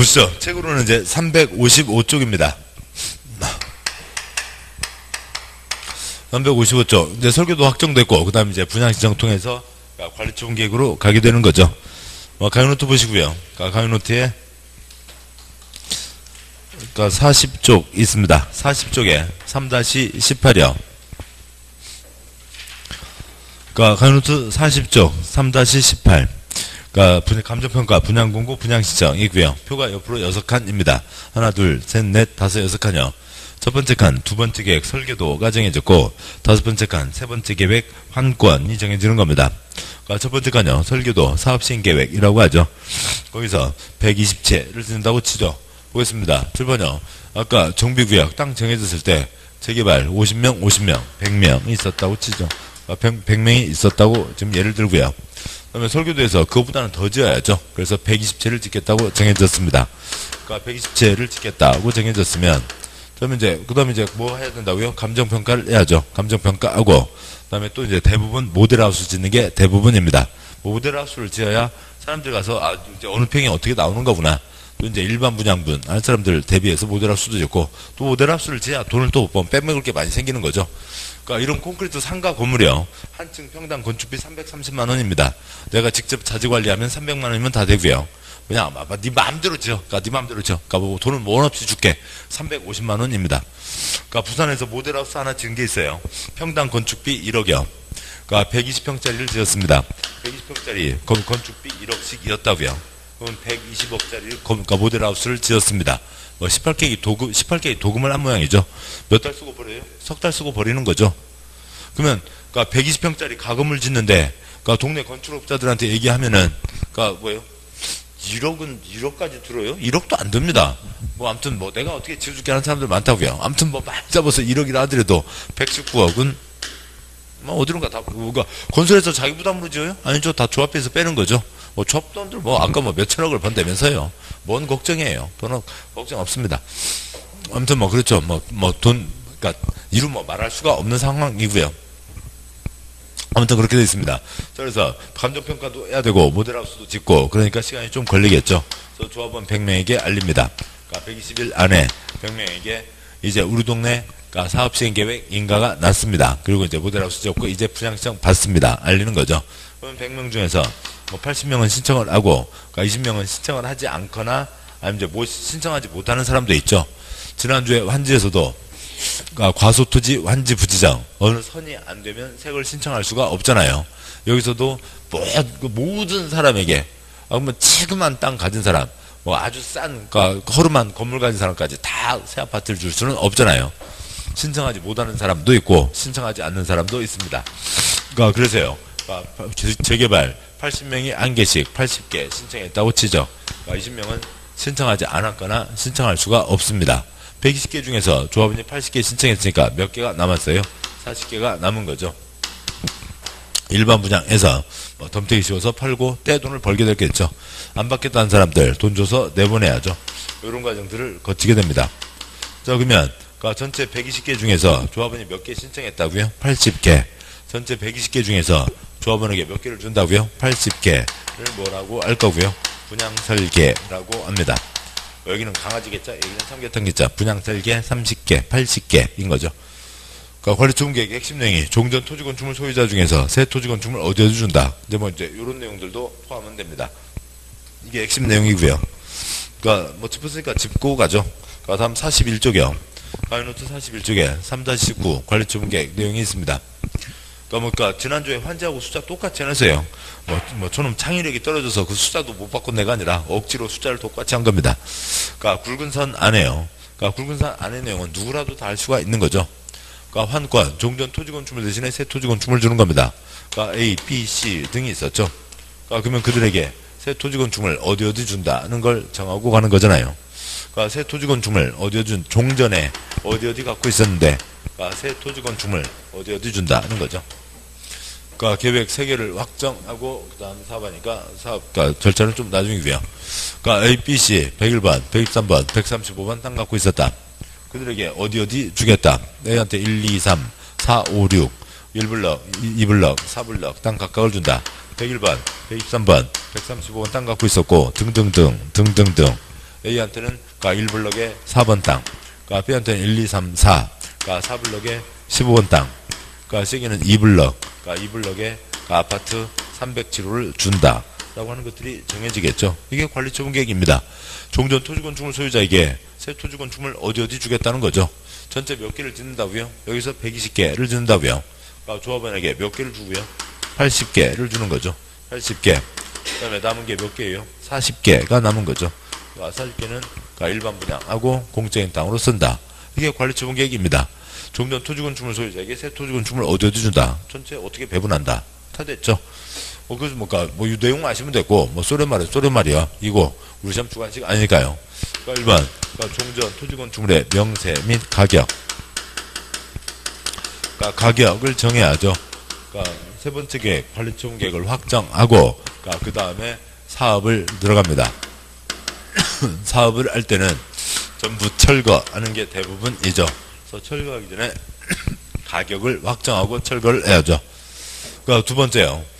보시죠. 책으로는 이제 355쪽입니다. 355쪽. 이제 설계도 확정됐고, 그 다음에 이제 분양 신청 통해서 관리처분 계획으로 가게 되는 거죠. 강의노트 보시고요. 강의노트에 40쪽 있습니다. 40쪽에 3-18이요. 강의노트 40쪽 3-18. 감정평가, 분양공고, 분양신청 있고요. 표가 옆으로 6칸입니다. 하나, 둘, 셋, 넷, 다섯, 6칸이요. 첫 번째 칸, 두 번째 계획, 설계도가 정해졌고, 다섯 번째 칸, 세 번째 계획, 환권이 정해지는 겁니다. 첫 번째 칸요, 설계도, 사업시행계획이라고 하죠. 거기서 120채를 쓴다고 치죠. 보겠습니다. 7번요. 아까 정비구역, 땅 정해졌을 때, 재개발 50명, 100명이 있었다고 치죠. 100명이 있었다고 지금 예를 들고요. 그 다음에 설계도에서 그것보다는 더 지어야죠. 그래서 120채를 짓겠다고 정해졌습니다. 120채를 짓겠다고 정해졌으면, 그 다음에 이제 뭐 해야 된다고요? 감정평가를 해야죠. 감정평가하고, 그 다음에 또 이제 대부분 모델하우스 짓는 게 대부분입니다. 모델하우스를 지어야 사람들 가서, 이제 어느 평이 어떻게 나오는 거구나. 또 이제 일반 분양분, 할 사람들 대비해서 모델하우스도 짓고, 또 모델하우스를 지어야 돈을 또 빼먹을 게 많이 생기는 거죠. 이런 콘크리트 상가 건물이요. 한 층 평당 건축비 330만 원입니다. 내가 직접 자재관리하면 300만 원이면 다 되고요. 그냥 네 마음대로 지어. 네 마음대로 지어. 뭐 돈은 원 없이 줄게. 350만 원입니다. 부산에서 모델하우스 하나 지은 게 있어요. 평당 건축비 1억이요. 120평짜리를 지었습니다. 120평짜리 건축비 1억씩이었다고요. 그럼 120억짜리 모델하우스를 지었습니다. 18K 도금을 한 모양이죠. 몇 달 쓰고 버려요? 석 달 쓰고 버리는 거죠. 그러면 120평짜리 가건물 짓는데 동네 건축업자들한테 얘기하면은 뭐예요? 1억까지 들어요? 1억도 안 듭니다. 아무튼 내가 어떻게 지어줄게 하는 사람들 많다고요. 아무튼 많이 잡아서 1억이라 하더라도 119억은 어디론가 다 건설해서 자기 부담으로 지어요? 아니죠. 다 조합해서 빼는 거죠. 조합돈들 아까 몇천억을 번다면서요. 뭔 걱정이에요. 돈은 걱정 없습니다. 아무튼 그렇죠. 이루 말할 수가 없는 상황이고요. 아무튼 그렇게 되어 있습니다. 그래서 감정평가도 해야 되고 모델하우스도 짓고 그러니까 시간이 좀 걸리겠죠. 그래서 조합원 100명에게 알립니다. 120일 안에 100명에게 이제 우리 동네 사업시행계획 인가가 났습니다. 그리고 이제 모델하우스 짓고 이제 분양신청 받습니다. 알리는 거죠. 그럼 100명 중에서 80명은 신청을 하고 20명은 신청을 하지 않거나 아니면 이제 신청하지 못하는 사람도 있죠. 지난주에 환지에서도 과소토지 환지 부지정 어느 선이 안 되면 색을 신청할 수가 없잖아요. 여기서도 모든 사람에게 지금한 땅 가진 사람 아주 싼 허름한 건물 가진 사람까지 다 새 아파트를 줄 수는 없잖아요. 신청하지 못하는 사람도 있고 신청하지 않는 사람도 있습니다. 그래서요. 재개발 80명이 한 개씩 80개 신청했다고 치죠. 20명은 신청하지 않았거나 신청할 수가 없습니다. 120개 중에서 조합원이 80개 신청했으니까 몇 개가 남았어요? 40개가 남은 거죠. 일반 분양에서 덤태기 씌워서 팔고 떼돈을 벌게 됐겠죠. 안 받겠다는 사람들 돈 줘서 내보내야죠. 이런 과정들을 거치게 됩니다. 자, 그러면 전체 120개 중에서 조합원이 몇 개 신청했다고요? 80개. 전체 120개 중에서 조합원에게 몇 개를 준다고요? 80개를 뭐라고 할 거고요? 분양설계라고 합니다. 여기는 강아지겠자, 여기는 삼계탕겠자, 분양설계 30개, 80개인 거죠. 관리처분 계획의 핵심 내용이 종전 토지건축물 소유자 중에서 새 토지건축물 어디에 준다. 이제 이런 내용들도 포함은 됩니다. 이게 핵심 내용이고요. 짚었으니까 짚고 가죠. 다음 41쪽이요. 강의노트 41쪽에 3-19 관리처분 계획 내용이 있습니다. 지난주에 환지하고 숫자 똑같이 해놨어요. 저놈 창의력이 떨어져서 그 숫자도 못 바꾼 애가 아니라 억지로 숫자를 똑같이 한 겁니다. 굵은 선 안에요. 굵은 선 안의 내용은 누구라도 다 알 수가 있는 거죠. 환권, 종전 토지건축물 대신에 새 토지건축물 주는 겁니다. A, B, C 등이 있었죠. 그러면 그들에게 새 토지건축물 어디 준다는 걸 정하고 가는 거잖아요. 새 토지건축물 어디 준, 종전에 어디 갖고 있었는데 새 토지건축물 어디 준다는 거죠. 계획 3개를 확정하고 그 다음 사업하니까 사업 절차는 좀 나중이고요. A, B, C 101번, 123번, 135번 땅 갖고 있었다. 그들에게 어디 주겠다. A한테 1, 2, 3, 4, 5, 6 1블럭, 2블럭, 4블럭 땅 각각을 준다. 101번, 123번, 135번 땅 갖고 있었고 등등등 A한테는 1블럭에 4번 땅, B한테는 1, 2, 3, 4, 4블럭에 15번 땅, C에게는 2블럭, 2블럭에 아파트 307호를 준다. 라고 하는 것들이 정해지겠죠. 이게 관리처분 계획입니다. 종전 토지건축물 소유자에게 새 토지건축물 어디 주겠다는 거죠. 전체 몇 개를 짓는다고요? 여기서 120개를 짓는다고요. 조합원에게 몇 개를 주고요? 80개를 주는 거죠. 80개. 그 다음에 남은 게 몇 개예요? 40개가 남은 거죠. 40개는 일반 분양하고 공적인 땅으로 쓴다. 이게 관리처분 계획입니다. 종전 토지건축물 소유자에게 새 토지건축물 어디 준다. 전체 어떻게 배분한다. 다 됐죠. 그래서 이 내용 아시면 됐고, 소련 말이야. 이거, 우리 시험 주관식 아니니까요. 1번, 종전 토지건축물의 명세 및 가격. 가격을 정해야죠. 세 번째 계획, 관리처분 계획을 확정하고, 그 다음에 사업을 들어갑니다. 사업을 할 때는 전부 철거하는 게 대부분이죠. 그래서 철거하기 전에 가격을 확정하고 철거를 해야죠. 두 번째요.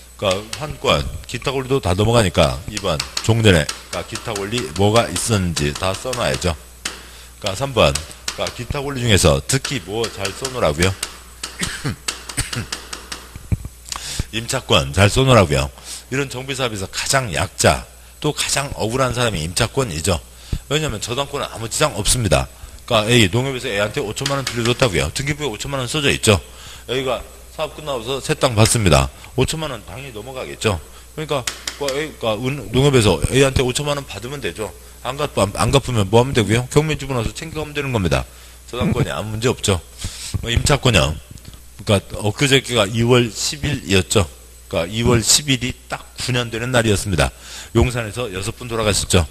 환권, 기타 권리도 다 넘어가니까 2번 종전에 기타 권리 뭐가 있었는지 다 써놔야죠. 3번 기타 권리 중에서 특히 뭐 잘 써놓으라고요? 임차권 잘 써놓으라고요. 이런 정비사업에서 가장 약자 또 가장 억울한 사람이 임차권이죠. 왜냐하면 저당권은 아무 지장 없습니다. A 농협에서 A한테 5천만원 빌려줬다고요. 등기부에 5천만원 써져 있죠. A가 사업 끝나고서 새 땅 받습니다. 5천만원 당연히 넘어가겠죠. 그러니까 농협에서 A한테 5천만원 받으면 되죠. 안 갚으면 뭐 하면 되고요? 경매 집어넣어서 챙겨가면 되는 겁니다. 저당권이 아무 문제 없죠. 임차권이요. 엊그저께가 2월 10일이었죠. 2월 10일이 딱 9년 되는 날이었습니다. 용산에서 6분 돌아가셨죠.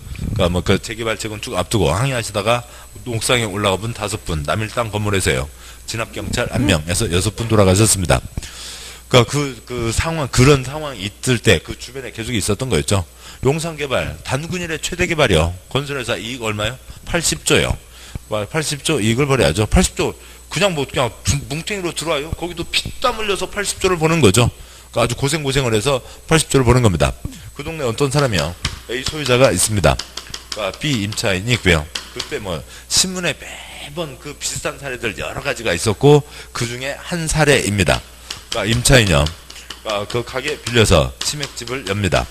재개발 재건축 앞두고 항의하시다가 옥상에 올라가 분 5분, 남일당 건물에서요. 진압경찰 1명에서 6분 돌아가셨습니다. 그런 상황이 있을 때 그 주변에 계속 있었던 거였죠. 용산개발, 단군일의 최대 개발이요. 건설회사 이익 얼마요? 80조요. 80조 이익을 벌여야죠. 80조, 그냥 뭉탱이로 들어와요. 거기도 피땀 흘려서 80조를 버는 거죠. 아주 고생을 해서 80조를 버는 겁니다. 그 동네 어떤 사람이요? A 소유자가 있습니다. B 임차인이 있고요. 그때 신문에 매번 그 비슷한 사례들 여러 가지가 있었고, 그 중에 한 사례입니다. 임차인이요. 그 가게 빌려서 치맥집을 엽니다.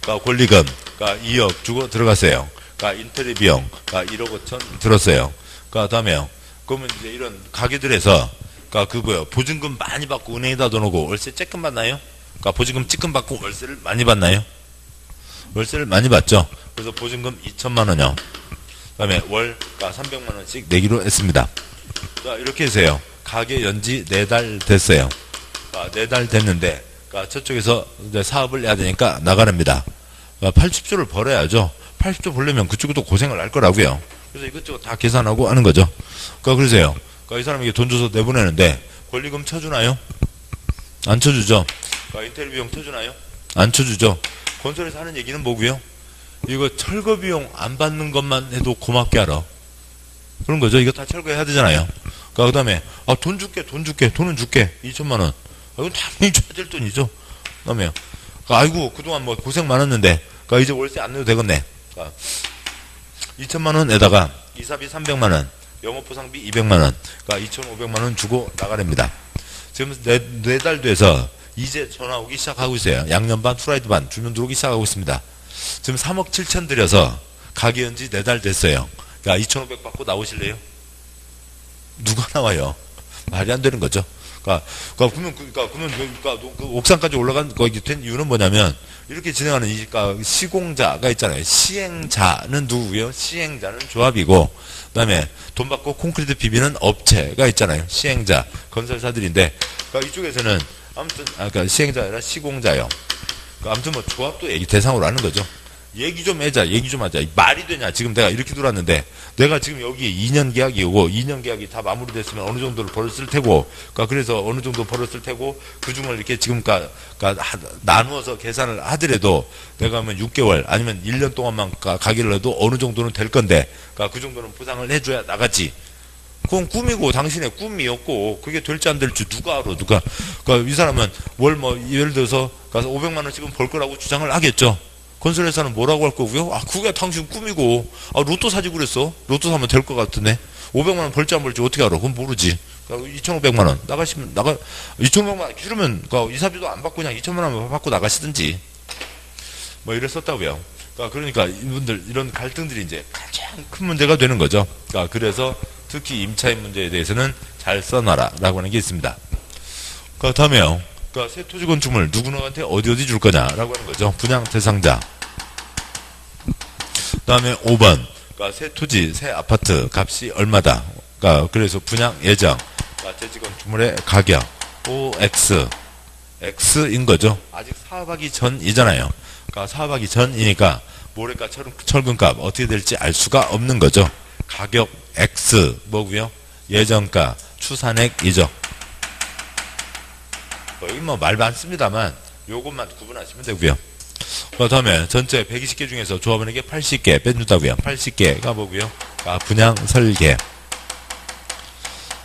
권리금, 2억 주고 들어갔어요. 인테리어 비용, 1억 5천 들었어요. 그 다음에요. 그러면 이제 이런 가게들에서 보증금 많이 받고 은행에다 넣어놓고 월세 쬐끔 받나요? 보증금 찌끔 받고 월세를 많이 받나요? 월세를 많이 받죠. 그래서 보증금 2천만 원이요. 그 다음에 월 300만 원씩 내기로 했습니다. 자, 이렇게 해서요. 가게 연지 4달 됐어요. 4달 됐는데 저쪽에서 이제 사업을 해야 되니까 나가랍니다. 80조를 벌어야죠. 80조 벌려면 그쪽도 고생을 할 거라고요. 그래서 이것저것 다 계산하고 하는 거죠. 그러세요. 이 사람에게 돈 줘서 내보내는데 권리금 쳐주나요? 안 쳐주죠. 인테리어 비용 쳐주나요? 안 쳐주죠. 건설에서 하는 얘기는 뭐고요? 이거 철거 비용 안 받는 것만 해도 고맙게 알아. 그런 거죠. 이거 다 철거해야 되잖아요. 그 다음에 돈 줄게. 돈은 줄게. 2천만 원. 이건 당연히 줘야 될 돈이죠. 그 다음에 아이고 그동안 고생 많았는데 이제 월세 안 내도 되겠네. 2천만 원에다가 이사비 300만 원, 영업보상비 200만 원, 2,500만 원 주고 나가랍니다. 지금 4달 돼서 이제 전화 오기 시작하고 있어요. 양념 반, 프라이드 반 주문 들어오기 시작하고 있습니다. 지금 3억 7천 들여서 가게 연지 4달 됐어요. 2,500 받고 나오실래요? 누가 나와요? 말이 안 되는 거죠. 그러면 그 옥상까지 올라간 거기 된 이유는 뭐냐면 이렇게 진행하는 시공자가 있잖아요. 시행자는 누구고요? 시행자는 조합이고, 그다음에 돈 받고 콘크리트 비비는 업체가 있잖아요. 시행자 건설사들인데, 이쪽에서는 아무튼 시행자 아니라 시공자요. 아무튼 조합도 얘기 대상으로 하는 거죠. 얘기 좀 하자. 말이 되냐? 지금 내가 이렇게 들어왔는데, 내가 지금 여기 2년 계약이고, 2년 계약이 다 마무리됐으면 어느 정도를 벌었을 테고, 그래서 어느 정도 벌었을 테고, 그 중을 이렇게 지금, 나누어서 계산을 하더라도, 내가 하면 6개월, 아니면 1년 동안만 가기를 해도 어느 정도는 될 건데, 그 정도는 보상을 해줘야 나가지. 그건 꿈이고, 당신의 꿈이었고, 그게 될지 안 될지 누가 알아, 이 사람은 월 예를 들어서, 가서 500만원씩은 벌 거라고 주장을 하겠죠. 건설회사는 뭐라고 할 거고요? 아, 그게 당신 꿈이고, 아, 로또 사지 그랬어. 로또 사면 될 것 같으네. 500만 원 벌지 안 벌지 어떻게 알아? 그건 모르지. 2,500만 원 나가시면 2,500만 원 줄으면 이사비도 안 받고 그냥 2,000만 원 받고 나가시든지 뭐 이랬었다고요. 그러니까 이분들 이런 갈등들이 이제 가장 큰 문제가 되는 거죠. 그래서 특히 임차인 문제에 대해서는 잘 써놔라라고 하는 게 있습니다. 다음에요. 새 토지 건축물 누구누구한테 어디 줄 거냐라고 하는 거죠. 분양 대상자. 다음에 5번. 새 토지, 새 아파트 값이 얼마다. 그래서 분양 예정. 대지 건축물의 가격. OX. X인 거죠. 아직 사업하기 전이잖아요. 사업하기 전이니까 모래값, 철근값 어떻게 될지 알 수가 없는 거죠. 가격 X 뭐고요? 예정가, 추산액이죠. 여기 말 많습니다만 요것만 구분하시면 되고요. 다음에 전체 120개 중에서 조합원에게 80개 빼준다고요. 80개가 뭐고요? 분양 설계.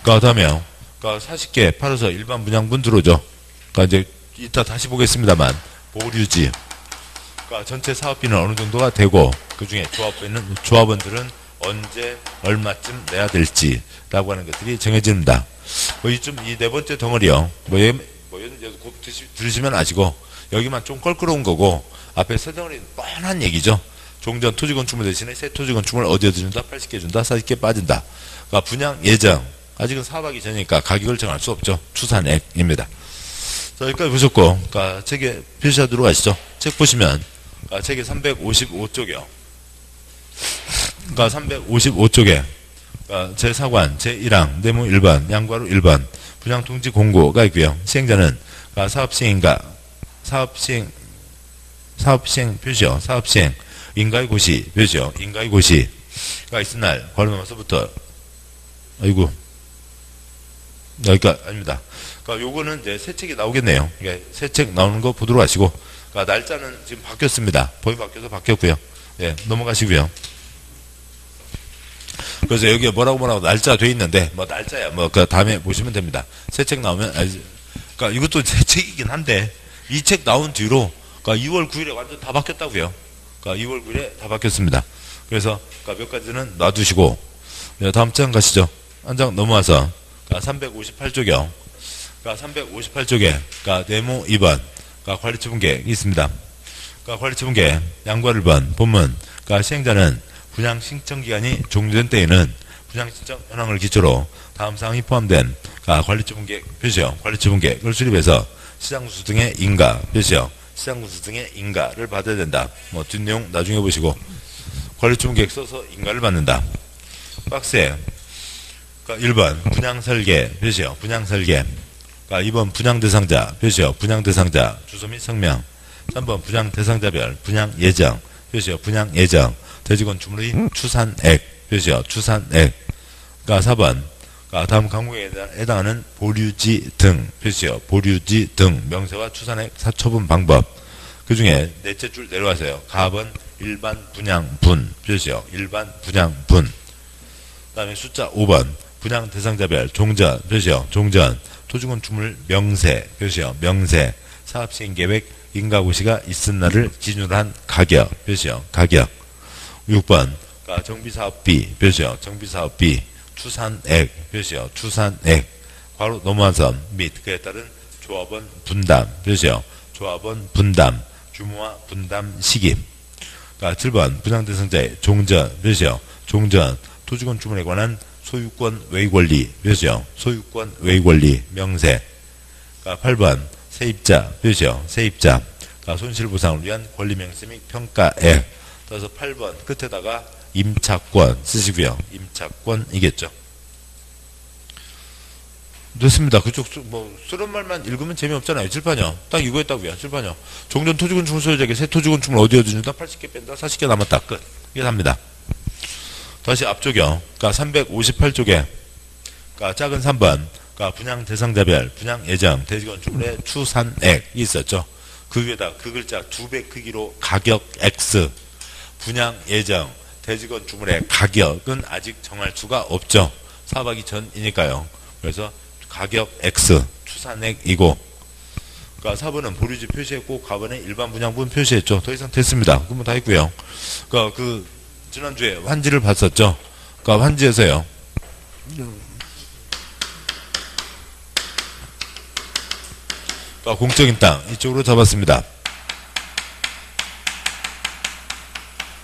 다음에요. 40개 팔아서 일반 분양분 들어오죠. 이제 이따 다시 보겠습니다만 보류지. 전체 사업비는 어느 정도가 되고 그 중에 조합원들은 언제 얼마쯤 내야 될지라고 하는 것들이 정해집니다. 이 네 번째 덩어리요. 곧 들으시면 아시고 여기만 좀 껄끄러운 거고 앞에 세 덩어리는 뻔한 얘기죠. 종전 토지 건축물 대신에 새 토지 건축물 어디에 준다? 80개 준다? 40개 빠진다. 분양 예정. 아직은 사업하기 전이니까 가격을 정할 수 없죠. 추산액입니다. 자, 여기까지 보셨고 책에 표시하도록 하시죠. 책 보시면 책의 355쪽이요. 355쪽에 제4관 제1항 내무 1번 양과로 1번 분양통지 공고가 있고요. 시행자는 사업시행인가 사업시행 표시요. 사업시행 인가의 고시 표시요. 인가의 고시가 있은 날 걸어놓아서부터 아이고 여기가 아닙니다. 요거는 이제 새 책이 나오겠네요. 새 책 나오는 거 보도록 하시고 날짜는 지금 바뀌었습니다. 법이 바뀌어서 바뀌었고요. 예, 넘어가시고요. 그래서 여기에 뭐라고 날짜 돼 있는데 날짜야 다음에 보시면 됩니다. 새 책 나오면 이것도 새 책이긴 한데 이 책 나온 뒤로 2월 9일에 완전 다 바뀌었다고요. 2월 9일에 다 바뀌었습니다. 그래서 몇 가지는 놔두시고 다음 장 가시죠. 한 장 넘어와서 358쪽이요. 358쪽에 네모 2번 관리처 분계가 있습니다. 관리처 분계 양과 1번 본문 시행자는 분양 신청 기간이 종료된 때에는 분양 신청 현황을 기초로 다음 사항이 포함된 관리처 분계 표시요. 관리처 분계를 수립해서 시장구수 등의 인가 표시요. 시장구수 등의 인가를 받아야 된다. 뒷내용 나중에 보시고 관리처 분계 써서 인가를 받는다. 박스에 1번 분양설계 표시요. 분양설계 2번 분양대상자 표시요. 분양대상자 주소 및 성명 3번 분양대상자별 분양예정 표시요. 분양예정 대지건축물의 추산액 표시요. 추산액 4번 다음 항목에 해당하는 보류지 등 표시요. 보류지 등 명세와 추산액 사처분 방법 그 중에 넷째 줄 내려와서요. 가번 일반 분양분 표시요. 일반 분양분 그 다음에 숫자 5번 분양 대상자별 종전 표시요. 종전 토지건축물 명세 표시요. 명세 사업시행계획 인가고시가 있은 날을 기준으로 한 가격 표시요. 가격 6번 정비사업비 표시요. 정비사업비 추산액 표시요. 추산액 바로 넘어와서 및 그에 따른 조합원 분담 표시요. 조합원 분담 규모와 분담 시기 7번 분양대상자의 종전 표시요. 종전 토지건축물에 관한 소유권 외권리 표시요. 소유권 외권리 명세 8번 세입자 표시요. 세입자 손실보상을 위한 권리명세 및 평가액 따라서 8번 끝에다가 임차권 쓰시고요. 임차권이겠죠. 됐습니다. 그쪽 쓰는 말만 읽으면 재미없잖아요. 칠판이요. 딱 이거 했다고요. 칠판이요. 종전 토지건축물 소유자에게 새 토지건축물 어디에 준다 80개 뺀다 40개 남았다 끝. 이게 답니다. 다시 앞쪽이요. 358쪽에 작은 3번 분양 대상자별 분양 예정 대지건축물의 추산액이 있었죠. 그 위에다 그 글자 2배 크기로 가격 X 분양 예정 대지건축물의 가격은 아직 정할 수가 없죠. 사업하기 전이니까요. 그래서 가격 X 추산액이고 그러니까 4번은 보류지 표시했고 가번에 일반 분양분 표시했죠. 더 이상 됐습니다. 그러면 다 했고요. 그러니까 그 지난주에 환지를 봤었죠. 그러니까 환지에서요. 그러니까 공적인 땅 이쪽으로 잡았습니다.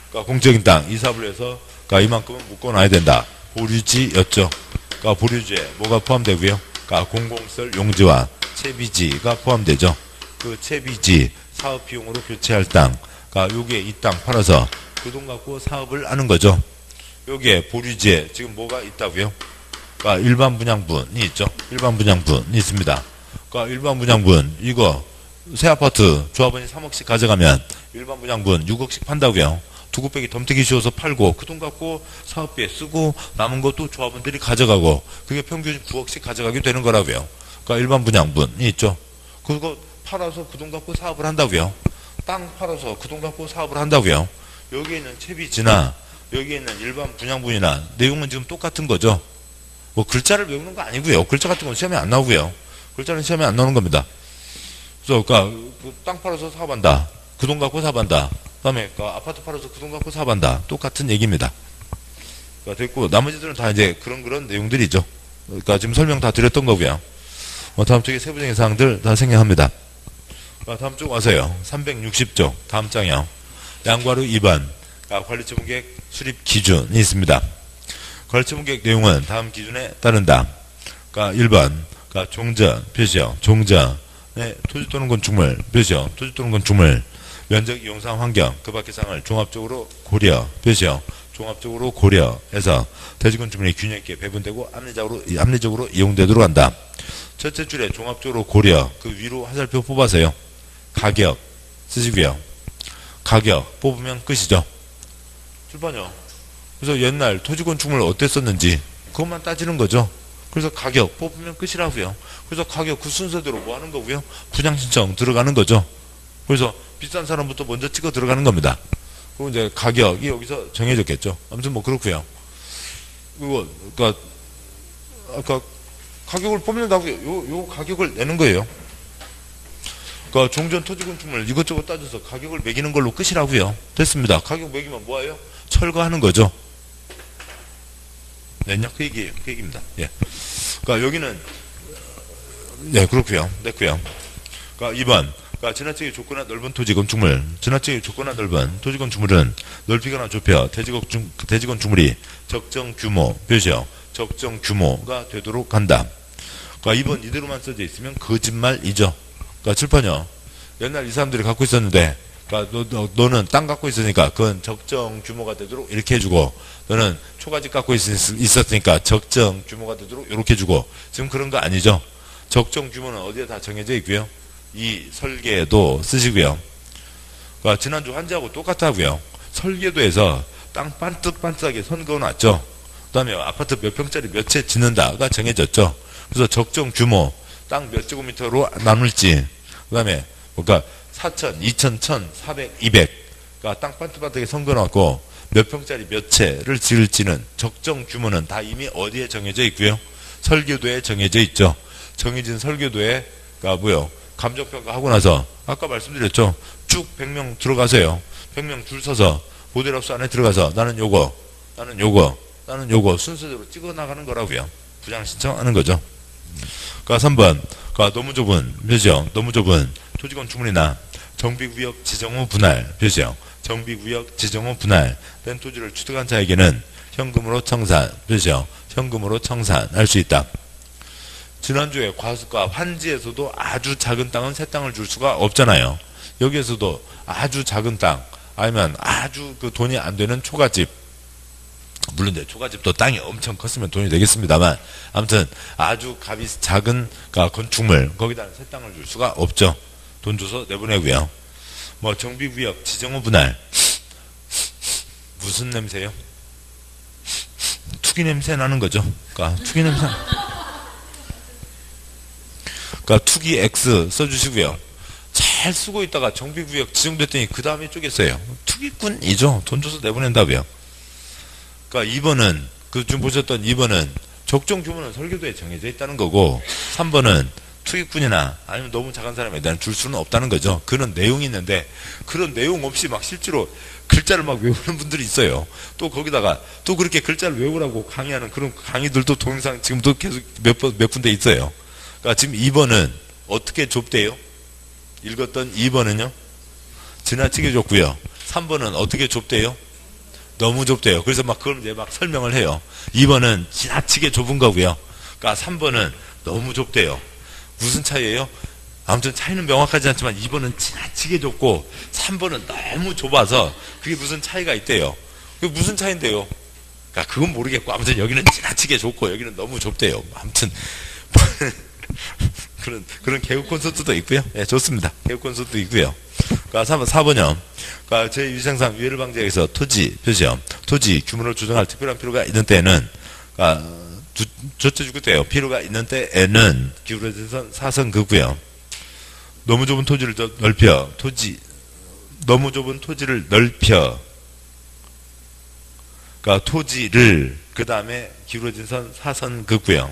그러니까 공적인 땅 이사를 해서 그러니까 이만큼은 묶어놔야 된다. 보류지였죠. 그러니까 보류지에 뭐가 포함되고요. 그러니까 공공설 용지와 채비지가 포함되죠. 그 채비지 사업 비용으로 교체할 땅, 그러니까 요게 이 땅 팔아서 그 돈 갖고 사업을 하는 거죠. 요게 보류지에 지금 뭐가 있다고요? 그러니까 일반 분양분이 있죠. 일반 분양분이 있습니다. 그러니까 일반 분양분 이거 새 아파트 조합원이 3억씩 가져가면 일반 분양분 6억씩 판다고요. 두 곱빼기 덤태기 씌워서 팔고 그 돈 갖고 사업비에 쓰고 남은 것도 조합원들이 가져가고 그게 평균 9억씩 가져가게 되는 거라고요. 그러니까 일반 분양분이 있죠. 그거 팔아서 그 돈 갖고 사업을 한다고요. 땅 팔아서 그 돈 갖고 사업을 한다고요. 여기에 있는 채비지나 여기에 있는 일반 분양분이나 내용은 지금 똑같은 거죠. 뭐 글자를 외우는 거 아니고요. 글자 같은 건 시험에 안 나오고요. 글자는 시험에 안 나오는 겁니다. 그래서 그러니까 땅 팔아서 사업한다. 그 돈 갖고 사업한다. 그다음에 그러니까 아파트 팔아서 그 돈 갖고 사업한다. 똑같은 얘기입니다. 그러니까 됐고 나머지들은 다 이제 그런 내용들이죠. 그러니까 지금 설명 다 드렸던 거고요. 다음 쪽에 세부적인 사항들 다 생략합니다. 다음 쪽 와서요. 360쪽 다음 장이요. 양과로 2번 관리처분계획 수립 기준이 있습니다. 관리처분계획 내용은 다음 기준에 따른다. 그러니까 1번 그러니까 종전 표시요. 종전의 토지 또는 건축물 표시요. 토지 또는 건축물 면적 이용상 환경 그 밖의 사항을 종합적으로 고려 표시요. 종합적으로 고려해서 대지건축물이 균형 있게 배분되고 합리적으로 이용되도록 한다. 첫째 줄에 종합적으로 고려 그 위로 화살표 뽑아서요. 가격 쓰시고요. 가격 뽑으면 끝이죠. 출판요. 그래서 옛날 토지건축물 어땠었는지 그것만 따지는 거죠. 그래서 가격 뽑으면 끝이라고요. 그래서 가격 그 순서대로 뭐 하는 거고요. 분양신청 들어가는 거죠. 그래서 비싼 사람부터 먼저 찍어 들어가는 겁니다. 그리고 이제 가격이 여기서 정해졌겠죠. 아무튼 뭐 그렇고요. 그리고 그러니까 아까 가격을 뽑는다고요. 요 가격을 내는 거예요. 그러니까 종전 토지건축물 이것저것 따져서 가격을 매기는 걸로 끝이라고요. 됐습니다. 가격 매기면 뭐예요? 철거하는 거죠. 냈냐? 그 얘기예요. 그 얘기입니다. 예. 그러니까 여기는 네 그렇고요. 됐고요. 그러니까 2번 그러니까 지나치게 좁거나 넓은 토지 건축물 지나치게 좁거나 넓은 토지 건축물은 넓히거나 좁혀 대지 건축물이 적정 규모 표시요. 적정 규모가 되도록 한다. 그러니까 2번 이대로만 써져 있으면 거짓말이죠. 그러니까 칠판요. 옛날 이 사람들이 갖고 있었는데 그러니까 너는 땅 갖고 있으니까 그건 적정 규모가 되도록 이렇게 해주고 너는 초가집 갖고 있었으니까 적정 규모가 되도록 이렇게 해주고 지금 그런 거 아니죠. 적정 규모는 어디에 다 정해져 있고요. 이 설계도 쓰시고요. 그러니까 지난주 환지하고 똑같다고요. 설계도에서 땅 반뜩반뜩하게 선 그어놨죠. 그 다음에 아파트 몇 평짜리 몇 채 짓는다가 정해졌죠. 그래서 적정 규모 땅 몇 제곱미터로 나눌지 그 다음에 그러니까 4천, 2천, 1000, 400, 200 그러니까 땅 반뜩반뜩하게 선 그어놨고 몇 평짜리 몇 채를 지을지는 적정 규모는 다 이미 어디에 정해져 있고요. 설계도에 정해져 있죠. 정해진 설계도에 그러니까 뭐요. 감정평가 하고 나서 아까 말씀드렸죠. 쭉 100명 들어가세요. 100명 줄 서서 모델하우스 안에 들어가서 나는 요거 순서대로 찍어 나가는 거라고요. 분양 신청하는 거죠. 그러니까 3번 그러니까 너무 좁은 표시요. 너무 좁은 토지건축물이나 정비구역 지정후 분할 표시요. 정비구역 지정후 분할된 토지를 취득한 자에게는 현금으로 청산 표시요. 현금으로 청산할 수 있다. 지난주에 과수가 환지에서도 아주 작은 땅은 새 땅을 줄 수가 없잖아요. 여기에서도 아주 작은 땅 아니면 아주 그 돈이 안 되는 초가집 물론 이제 초가집도 땅이 엄청 컸으면 돈이 되겠습니다만 아무튼 아주 값이 작은 건축물 거기다는 새 땅을 줄 수가 없죠. 돈 줘서 내보내고요. 뭐 정비구역 지정후 분할 무슨 냄새요? 투기 냄새 나는 거죠. 그러니까 투기 냄새 그러니까 투기 X 써주시고요. 잘 쓰고 있다가 정비구역 지정됐더니 그 다음에 쪼갰어요. 투기꾼이죠. 돈 줘서 내보낸다고요. 그러니까 2번은 그 지금 보셨던 2번은 적정 규모는 설계도에 정해져 있다는 거고 3번은 투기꾼이나 아니면 너무 작은 사람에 대한 줄 수는 없다는 거죠. 그런 내용이 있는데 그런 내용 없이 막 실제로 글자를 막 외우는 분들이 있어요. 또 거기다가 또 그렇게 글자를 외우라고 강의하는 그런 강의들도 동영상 지금도 계속 몇 군데 있어요. 그러니까 지금 2번은 어떻게 좁대요? 읽었던 2번은요? 지나치게 좁고요. 3번은 어떻게 좁대요? 너무 좁대요. 그래서 막 그걸 이제 막 설명을 해요. 2번은 지나치게 좁은 거고요. 그러니까 3번은 너무 좁대요. 무슨 차이예요? 아무튼 차이는 명확하지 않지만 2번은 지나치게 좁고 3번은 너무 좁아서 그게 무슨 차이가 있대요. 그게 무슨 차이인데요? 그러니까 그건 모르겠고 아무튼 여기는 지나치게 좁고 여기는 너무 좁대요. 아무튼 그런 개그 콘서트도 있고요. 예, 좋습니다. 개그 콘서트도 있고요. 그러니까 4번요. 그러니까 제 유생상 유해를 방지하기 위해서 토지 표시요. 토지 규모를 조정할 특별한 필요가 있는 때에는 그러니까 저체주구 때요. 필요가 있는 때에는 기울어진 사선 긋고요. 너무 좁은 토지를 넓혀 너무 좁은 토지를 넓혀 그러니까 토지를 그 다음에 기울어진 선 사선 긋고요.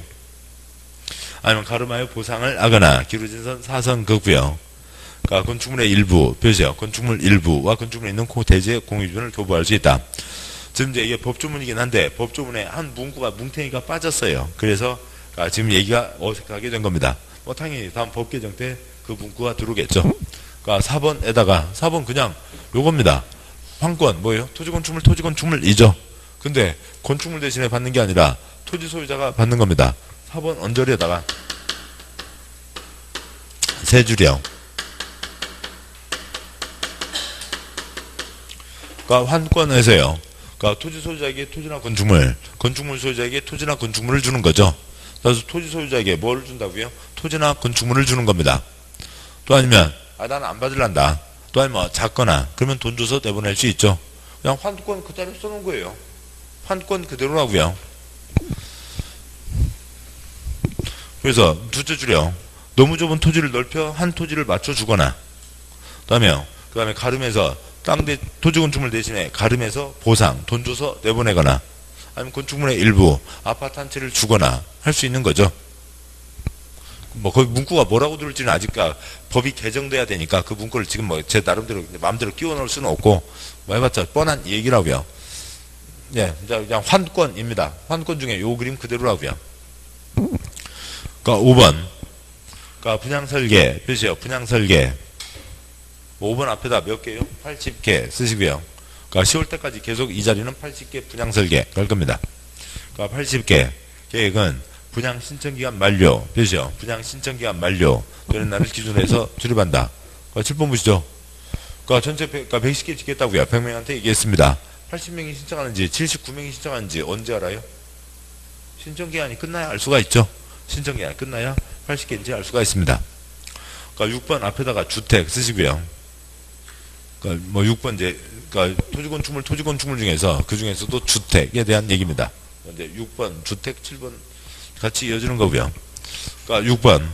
아니면 가름하여 보상을 하거나 기울어진 선 사선 긋고요. 그러니까 건축물의 일부 표시요. 건축물 일부와 건축물에 있는 대지의 공유주권을 교부할 수 있다. 지금 이제 이게 법조문이긴 한데 법조문에 한 문구가 뭉탱이가 빠졌어요. 그래서 지금 얘기가 어색하게 된 겁니다. 뭐 당연히 다음 법 개정 때 그 문구가 들어오겠죠. 그러니까 4번 그냥 요겁니다. 황권 뭐예요? 토지건축물이죠. 근데 건축물 대신에 받는 게 아니라 토지 소유자가 받는 겁니다. 4번 언저리에다가 세 줄이요. 그러니까 환권에서요. 그러니까 토지 소유자에게 토지나 건축물, 건축물 소유자에게 토지나 건축물을 주는 거죠. 그래서 토지 소유자에게 뭐를 준다고요? 토지나 건축물을 주는 겁니다. 또 아니면 나는 안 받을란다. 또 아니면 뭐 작거나 그러면 돈 줘서 내보낼 수 있죠. 그냥 환권 그대로 써놓은 거예요. 환권 그대로라고요. 그래서 둘째 줄이요. 너무 좁은 토지를 넓혀 한 토지를 맞춰주거나 그 다음에 가름해서 토지 건축물 대신에 가름해서 보상, 돈 줘서 내보내거나 아니면 건축물의 일부, 아파트 한 채를 주거나 할 수 있는 거죠. 뭐 거기 문구가 뭐라고 들을지는 아직 법이 개정돼야 되니까 그 문구를 지금 뭐 제 나름대로 마음대로 끼워 넣을 수는 없고 뭐 해봤자 뻔한 얘기라고요. 예, 그냥 환권입니다. 환권 중에 요 그림 그대로라고요. 그러니까 5번. 그러니까 분양설계 표시요. 분양설계. 5번 앞에다 몇 개요? 80개 쓰시고요. 그러니까 10월 때까지 계속 이 자리는 80개 분양설계 갈 겁니다. 그러니까 80개 계획은 분양 신청기간 만료 표시요. 분양 신청기간 만료 되는 날을 기준으로 해서 출입한다. 그러니까 7번 보시죠. 그러니까 전체 110개 짓겠다고요. 100명한테 얘기했습니다. 80명이 신청하는지 79명이 신청하는지 언제 알아요? 신청기간이 끝나야 알 수가 있죠. 신청기간이 끝나야 80개인지 알 수가 있습니다. 그러니까 6번 앞에다가 주택 쓰시고요. 그러니까 뭐 6번 이제 그러니까 토지건축물 중에서 그 중에서도 주택에 대한 얘기입니다. 이제 6번 주택 7번 같이 이어지는 거고요. 그러니까 6번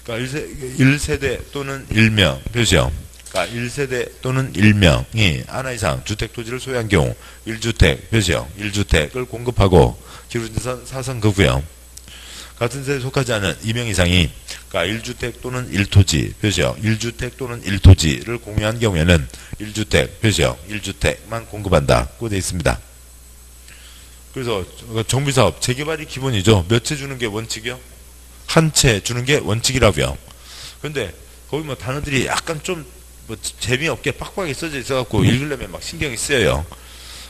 그러니까 1세대 또는 1명 표시요. 그러니까 1세대 또는 1명이 하나 이상 주택 토지를 소유한 경우 1주택 표시요. 1주택을 공급하고 기울어진 사선 긋고요. 같은 세대에 속하지 않은 2명 이상이 그러니까 1주택 또는 1토지 표시요. 1주택 또는 1토지를 공유한 경우에는 1주택 표시요. 1주택만 공급한다고 되어 있습니다. 그래서 정비사업 재개발이 기본이죠. 몇 채 주는 게 원칙이요? 한 채 주는 게 원칙이라고요. 근데 거기 뭐 단어들이 약간 좀 뭐 재미없게 빡빡하게 써져 있어갖고 읽으려면 막 신경이 쓰여요.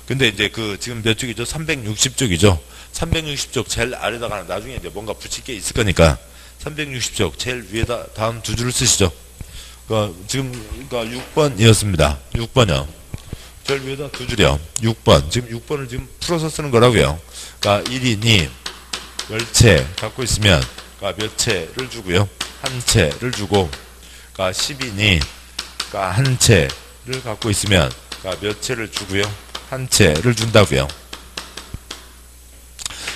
근데 이제 지금 몇 쪽이죠? 360쪽이죠. 360쪽 제일 아래다가 나중에 이제 뭔가 붙일 게 있을 거니까 360쪽 제일 위에다 다음 두 줄을 쓰시죠. 그러니까 지금 6번이었습니다. 6번이요. 제일 위에다 두 줄이요. 6번. 지금 6번을 지금 풀어서 쓰는 거라고요. 그러니까 1인이 10채 갖고 있으면 그러니까 몇 채를 주고요. 한 채를 주고 그러니까 10인이 그러니까 한 채를 갖고 있으면 그러니까 몇 채를 주고요. 한 채를 준다고요.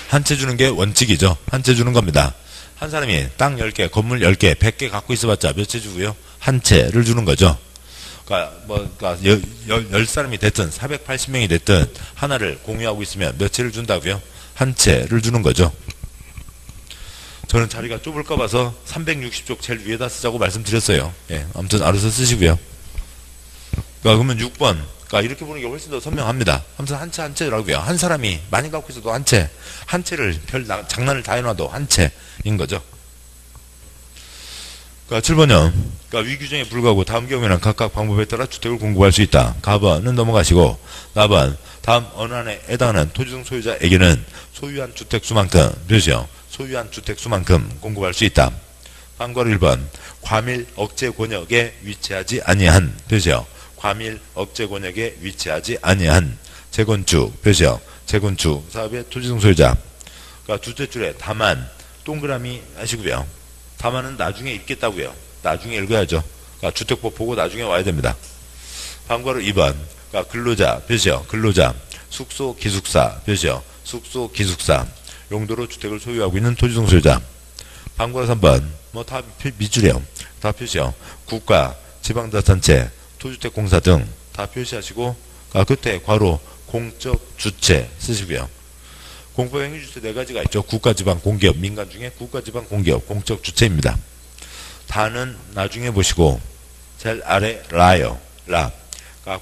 한 채 주는 게 원칙이죠. 한 채 주는 겁니다. 한 사람이 땅 10개, 건물 10개, 100개 갖고 있어봤자 몇 채 주고요? 한 채를 주는 거죠. 그러니까 10사람이 됐든 480명이 됐든 하나를 공유하고 있으면 몇 채를 준다고요? 한 채를 주는 거죠. 저는 자리가 좁을까 봐서 360쪽 제일 위에다 쓰자고 말씀드렸어요. 예, 아무튼 알아서 쓰시고요. 그러면 6번. 이렇게 보는 게 훨씬 더 선명합니다. 아무튼 한 채 한 채라고요. 한 사람이 많이 갖고 있어도 한 채, 한 채를 장난을 다 해놔도 한 채인 거죠. 7번요. 위규정에 불구하고 다음 경우에는 각각 방법에 따라 주택을 공급할 수 있다. 가번은 넘어가시고, 나번 다음 어느 안에 해당하는 토지등 소유자에게는 소유한 주택수만큼, 그렇죠? 소유한 주택수만큼 공급할 수 있다. 방과로 1번 과밀 억제 권역에 위치하지 아니한, 그렇죠? 과밀 억제 권역에 위치하지 아니한 재건축, 그렇죠? 재건축 사업의 토지등 소유자. 둘째 줄에 다만 동그라미 하시고요. 다만은 나중에 읽겠다고요. 나중에 읽어야죠. 주택법 보고 나중에 와야 됩니다. 방과로 2번 근로자, 그렇죠? 근로자, 숙소 기숙사, 그렇죠? 숙소 기숙사 용도로 주택을 소유하고 있는 토지등 소유자. 방과로 3번 다 밑줄이요. 다 표시요. 국가, 지방자치단체, 토주택공사 등 다 표시하시고 끝에 괄호 공적 주체 쓰시고요. 공법행위주체 4가지가 있죠. 국가, 지방, 공기업, 민간 중에 국가, 지방, 공기업, 공적 주체입니다. 다는 나중에 보시고 제일 아래 라요. 라.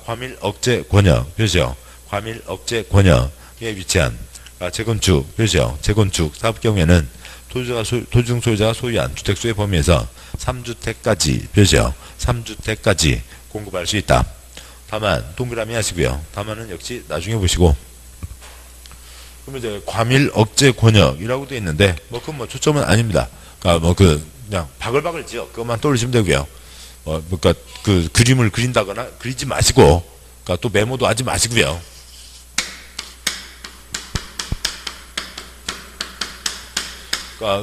과밀 억제 권역, 그렇죠? 과밀 억제 권역에 위치한 재건축, 그렇죠? 재건축 사업 경우에는 토지등 소유자가 소유한 주택수의 범위에서 3주택까지, 그렇죠? 3주택까지 공급할 수 있다. 다만 동그라미 하시고요. 다만은 역시 나중에 보시고. 그러면 이제 과밀 억제 권역이라고 되어 있는데 그건 초점은 아닙니다. 그냥 바글바글 지어 그것만 떠올리시면 되고요. 그러니까 그 그림을 그린다거나 그리지 마시고, 또 메모도 하지 마시고요.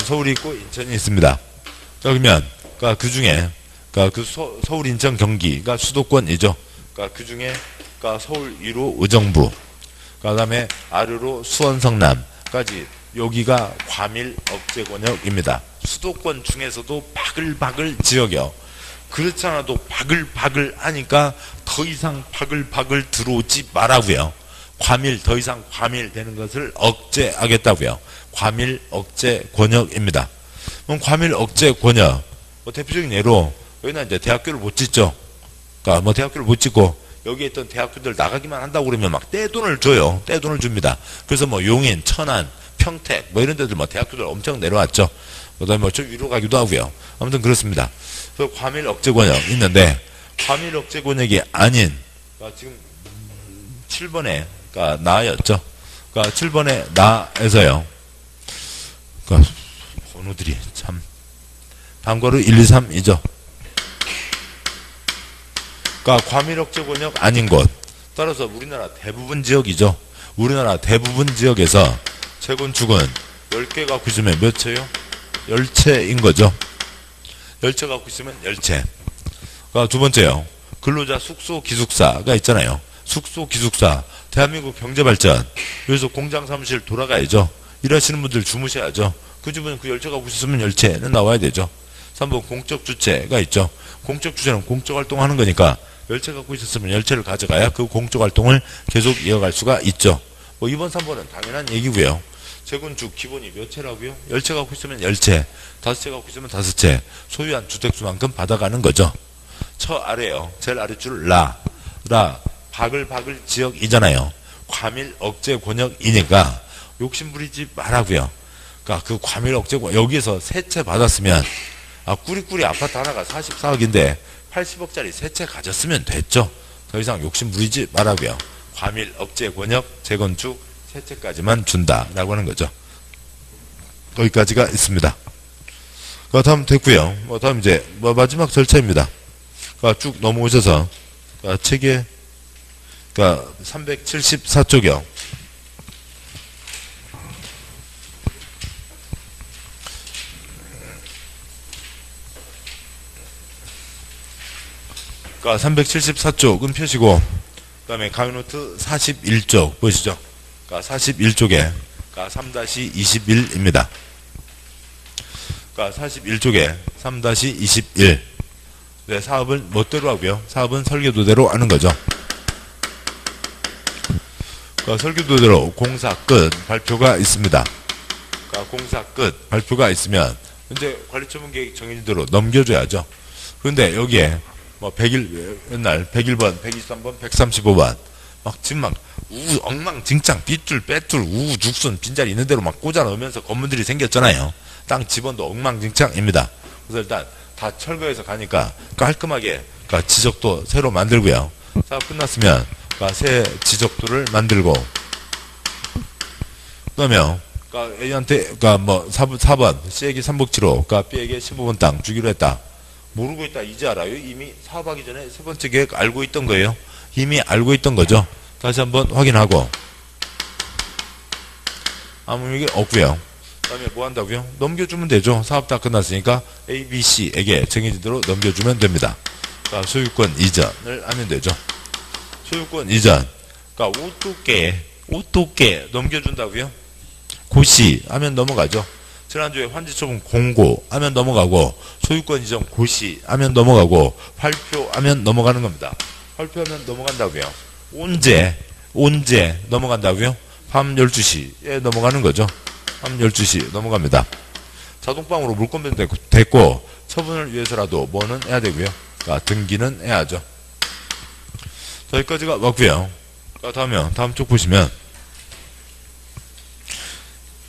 서울이 있고 인천이 있습니다. 그러면 그 중에 서울, 인천, 경기가 수도권이죠. 그 중에 서울 1호 의정부, 그 다음에 아래로 수원, 성남까지 여기가 과밀 억제 권역입니다. 수도권 중에서도 바글바글 지역이요. 그렇지 않아도 바글바글 하니까 더 이상 바글바글 들어오지 말라고요. 더 이상 과밀 되는 것을 억제하겠다고요. 과밀 억제 권역입니다. 그럼 과밀 억제 권역, 대표적인 예로 여기는 이제 대학교를 못 짓죠. 대학교를 못 짓고 여기에 있던 대학교들 나가기만 한다고 그러면 막 떼돈을 줘요. 떼돈을 줍니다. 그래서 용인, 천안, 평택 이런 데들 대학교들 엄청 내려왔죠. 그다음에 저 위로 가기도 하고요. 아무튼 그렇습니다. 그래서 과밀 억제 권역 있는데 과밀 억제 권역이 아닌 지금 7번에 나였죠. 7번에 나에서요. 번호들이 참 방과로 1, 2, 3이죠. 과밀 억제 권역 아닌 곳. 따라서 우리나라 대부분 지역이죠. 우리나라 대부분 지역에서 재건축은 10개 갖고 있으면 몇 채요? 10채인 거죠. 10채 갖고 있으면 10채. 두 번째요. 근로자 숙소 기숙사가 있잖아요. 숙소 기숙사. 대한민국 경제발전. 여기서 공장 사무실 돌아가야죠. 일하시는 분들 주무셔야죠. 그 집은 그 10채 갖고 있으면 10채는 나와야 되죠. 3번 공적 주체가 있죠. 공적 주체는 공적 활동하는 거니까 10채 갖고 있었으면 10채를 가져가야 그 공적 활동을 계속 이어갈 수가 있죠. 2번, 3번은 당연한 얘기고요. 재건축 기본이 몇 채라고요? 10채 갖고 있으면 10채, 5채 갖고 있으면 5채, 소유한 주택수만큼 받아가는 거죠. 저 아래요. 제일 아래줄 라, 바글바글 지역이잖아요. 과밀 억제 권역이니까 욕심부리지 말라고요. 그 과밀 억제 권역, 여기에서 3채 받았으면 꾸리꾸리 아파트 하나가 44억인데 80억짜리 3채 가졌으면 됐죠. 더 이상 욕심 부리지 말라고요. 과밀 억제 권역 재건축 3채까지만 준다라고 하는 거죠. 거기까지가 있습니다. 다음 됐고요. 다음 이제 마지막 절차입니다. 쭉 넘어오셔서 책에 374쪽이요. 그러니까 374쪽은 펴시고, 그 다음에 강의노트 41쪽 보시죠. 그러니까 41쪽에 3-21입니다. 그러니까 41쪽에 3-21. 네, 사업은 멋대로 하고요. 사업은 설계도대로 하는 거죠. 그러니까 설계도대로 공사 끝 발표가 있습니다. 공사 끝 발표가 있으면 이제 관리처분 계획 정해진 대로 넘겨줘야죠. 그런데 여기에 뭐 100일 옛날 101번, 123번, 135번 막 지금 막 엉망진창 빗줄 빼줄 죽순 빈자리 있는 대로 막 꽂아 넣으면서 건물들이 생겼잖아요. 땅 지번도 엉망진창입니다. 그래서 일단 다 철거해서 가니까 깔끔하게 지적도 새로 만들고요. 사업 끝났으면 새 지적도를 만들고 그러면 A한테 뭐 4번 C에게 3복지로 B에게 15번 땅 주기로 했다. 모르고 있다 이제 알아요? 이미 사업하기 전에 세 번째 계획 알고 있던 거예요. 이미 알고 있던 거죠. 다시 한번 확인하고 아무 얘기 없고요. 그 다음에 뭐 한다고요? 넘겨주면 되죠. 사업 다 끝났으니까 A, B, C에게 정해진 대로 넘겨주면 됩니다. 소유권 이전을 하면 되죠. 소유권 이전 오뚜께 넘겨준다고요? 고시 하면 넘어가죠. 지난주에 환지처분 공고 하면 넘어가고 소유권 이전 고시 하면 넘어가고 발표하면 넘어가는 겁니다. 발표하면 넘어간다고요. 언제 넘어간다고요? 밤 12시에 넘어가는 거죠. 밤 12시 넘어갑니다. 자동방으로 물건변 됐고 처분을 위해서라도 뭐는 해야 되고요. 등기는 해야죠. 자, 여기까지가 맞고요. 다음 쪽 보시면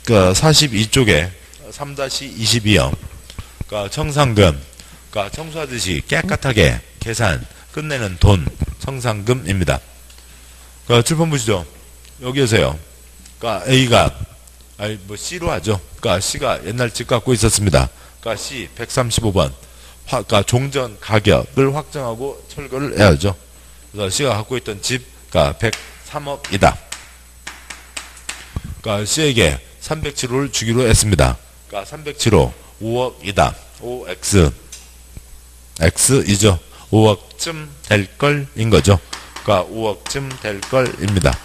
42쪽에 3-22형 청산금 청소하듯이 깨끗하게 계산 끝내는 돈 청산금입니다. 출판 보시죠. 여기에서요. A가 C로 하죠. C가 옛날 집 갖고 있었습니다. C 135번 종전 가격을 확정하고 철거를 해야죠. 그래서 C가 갖고 있던 집 103억이다. C에게 307호를 주기로 했습니다. 307호 5억이다. OX X이죠. 5억쯤 될걸인 거죠. 5억쯤 될걸입니다.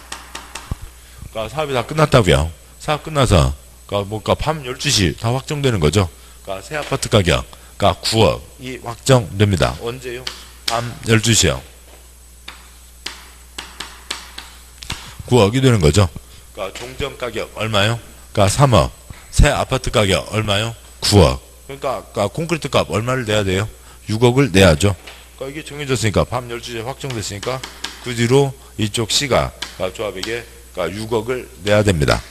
사업이 다 끝났다고요. 사업 끝나서 밤 12시 다 확정되는 거죠. 새 아파트 가격 9억이 확정됩니다. 언제요? 밤 12시요. 9억이 되는 거죠. 종전 가격 얼마요? 3억. 새 아파트 가격 얼마요? 9억. 그러니까 콘크리트 값 얼마를 내야 돼요? 6억을 내야죠. 이게 정해졌으니까 밤 12시에 확정됐으니까 그 뒤로 이쪽 C가 조합에게 6억을 내야 됩니다.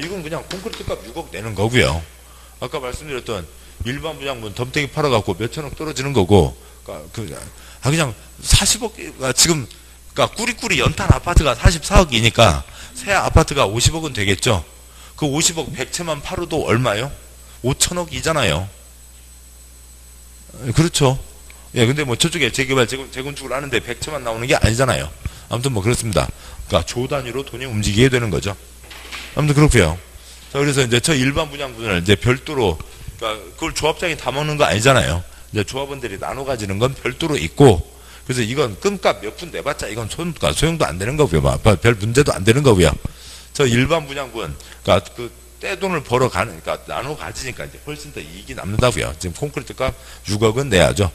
이건 그냥 콘크리트 값 6억 내는 거고요. 아까 말씀드렸던 일반 분양분 덤태기 팔아갖고 몇천억 떨어지는 거고 그냥 40억 지금 꾸리꾸리 연탄 아파트가 44억이니까 새 아파트가 50억은 되겠죠. 그 50억 100채만 팔아도 얼마요? 5천억이잖아요. 그렇죠. 예, 근데 뭐 저쪽에 재개발, 재건축을 하는데 100채만 나오는 게 아니잖아요. 아무튼 뭐 그렇습니다. 조 단위로 돈이 움직이게 되는 거죠. 아무튼 그렇고요. 자, 그래서 이제 저 일반 분양분을 이제 별도로, 그걸 조합장이 다 먹는 거 아니잖아요. 이제 조합원들이 나눠 가지는 건 별도로 있고, 그래서 이건 끈값 몇 푼 내봤자 이건 소용도 안 되는 거고요. 별 문제도 안 되는 거고요. 저 일반 분양분, 그 떼돈을 나눠 가지니까 이제 훨씬 더 이익이 남는다고요. 지금 콘크리트 값 6억은 내야죠.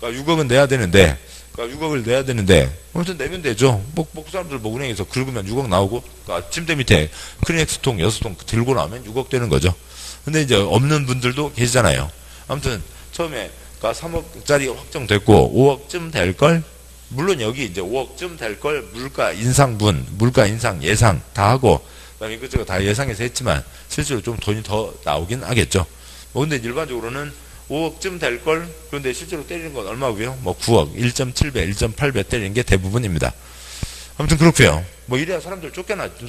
6억은 내야 되는데, 6억을 내야 되는데, 아무튼 내면 되죠. 그 사람들 은행에서 긁으면 6억 나오고, 침대 밑에 크리넥스통 6통 들고 나오면 6억 되는 거죠. 근데 이제 없는 분들도 계시잖아요. 아무튼 처음에 3억짜리 확정됐고, 5억쯤 될걸? 물론 여기 이제 5억쯤 될걸 물가 인상 예상 다 하고, 그다음에 이것저것 다 예상해서 했지만, 실제로 좀 돈이 더 나오긴 하겠죠. 근데 일반적으로는 5억쯤 될걸? 그런데 실제로 때리는 건 얼마고요? 9억, 1.7배, 1.8배 때리는 게 대부분입니다. 아무튼 그렇고요. 이래야 사람들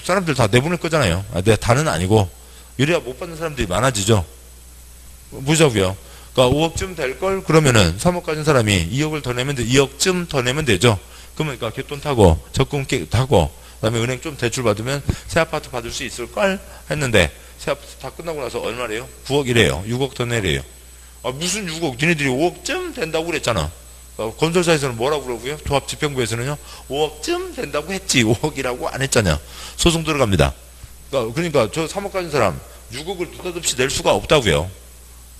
사람들 다 내보낼 거잖아요. 다는 아니고, 이래야 못 받는 사람들이 많아지죠. 보자고요. 5억쯤 될걸? 그러면은 3억 가진 사람이 2억을 더 내면 2억쯤 더 내면 되죠. 그러면 갯돈 타고, 적금 타고, 그 다음에 은행 좀 대출 받으면 새 아파트 받을 수 있을걸? 했는데, 새 아파트 다 끝나고 나서 얼마래요? 9억이래요. 6억 더 내래요. 무슨 6억? 니네들이 5억쯤 된다고 그랬잖아. 건설사에서는 뭐라고 그러고요? 조합집행부에서는요, 5억쯤 된다고 했지. 5억이라고 안 했잖아. 소송 들어갑니다. 그러니까 저 3억 가진 사람 6억을 느닷없이 낼 수가 없다고요.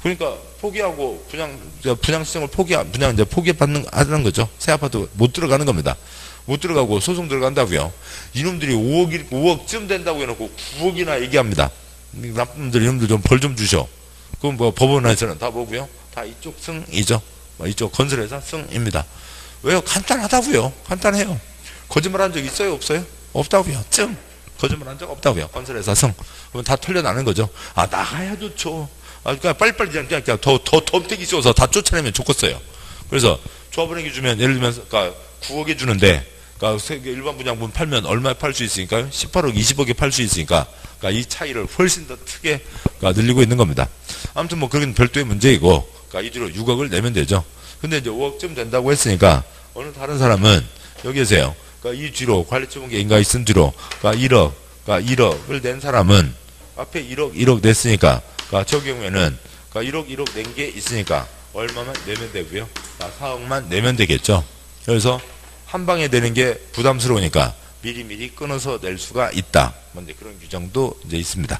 그러니까 포기하고 분양 시장을 포기하는 거죠. 새 아파트 못 들어가는 겁니다. 못 들어가고 소송 들어간다고요. 이놈들이 5억쯤 된다고 해놓고 9억이나 얘기합니다. 나쁜 놈들 이놈들 좀 벌 좀 주셔. 그럼 뭐 법원에서는 다 뭐고요? 다 이쪽 승이죠. 이쪽 건설회사 승입니다. 왜요? 간단하다고요. 간단해요. 거짓말한 적 있어요? 없어요? 없다고요. 거짓말한 적 없다고요. 건설회사 승. 그러면 다 털려나는 거죠. 아, 나가야 좋죠. 아, 그러니까 빨리빨리 그냥 더 덤태기 씌워서 다 쫓아내면 좋겠어요. 그래서 조합은행이 주면 예를 들면 그러니까 9억에 주는데 그러니까 일반 분양분 팔면 얼마에 팔 수 있으니까요? 18억, 20억에 팔 수 있으니까 그러니까 이 차이를 훨씬 더 크게 그러니까 늘리고 있는 겁니다. 아무튼 뭐 그건 별도의 문제이고 그러니까 이 뒤로 6억을 내면 되죠. 근데 이제 5억쯤 된다고 했으니까 어느 다른 사람은 여기 계세요. 그러니까 이 뒤로 관리처분계인가 있은 뒤로 그러니까 1억을 낸 사람은 앞에 1억 냈으니까 그러니까 저 경우에는 그러니까 1억 낸 게 있으니까 얼마만 내면 되고요. 4억만 내면 되겠죠. 그래서 한 방에 내는 게 부담스러우니까 미리미리 끊어서 낼 수가 있다. 뭔데 그런 규정도 이제 있습니다.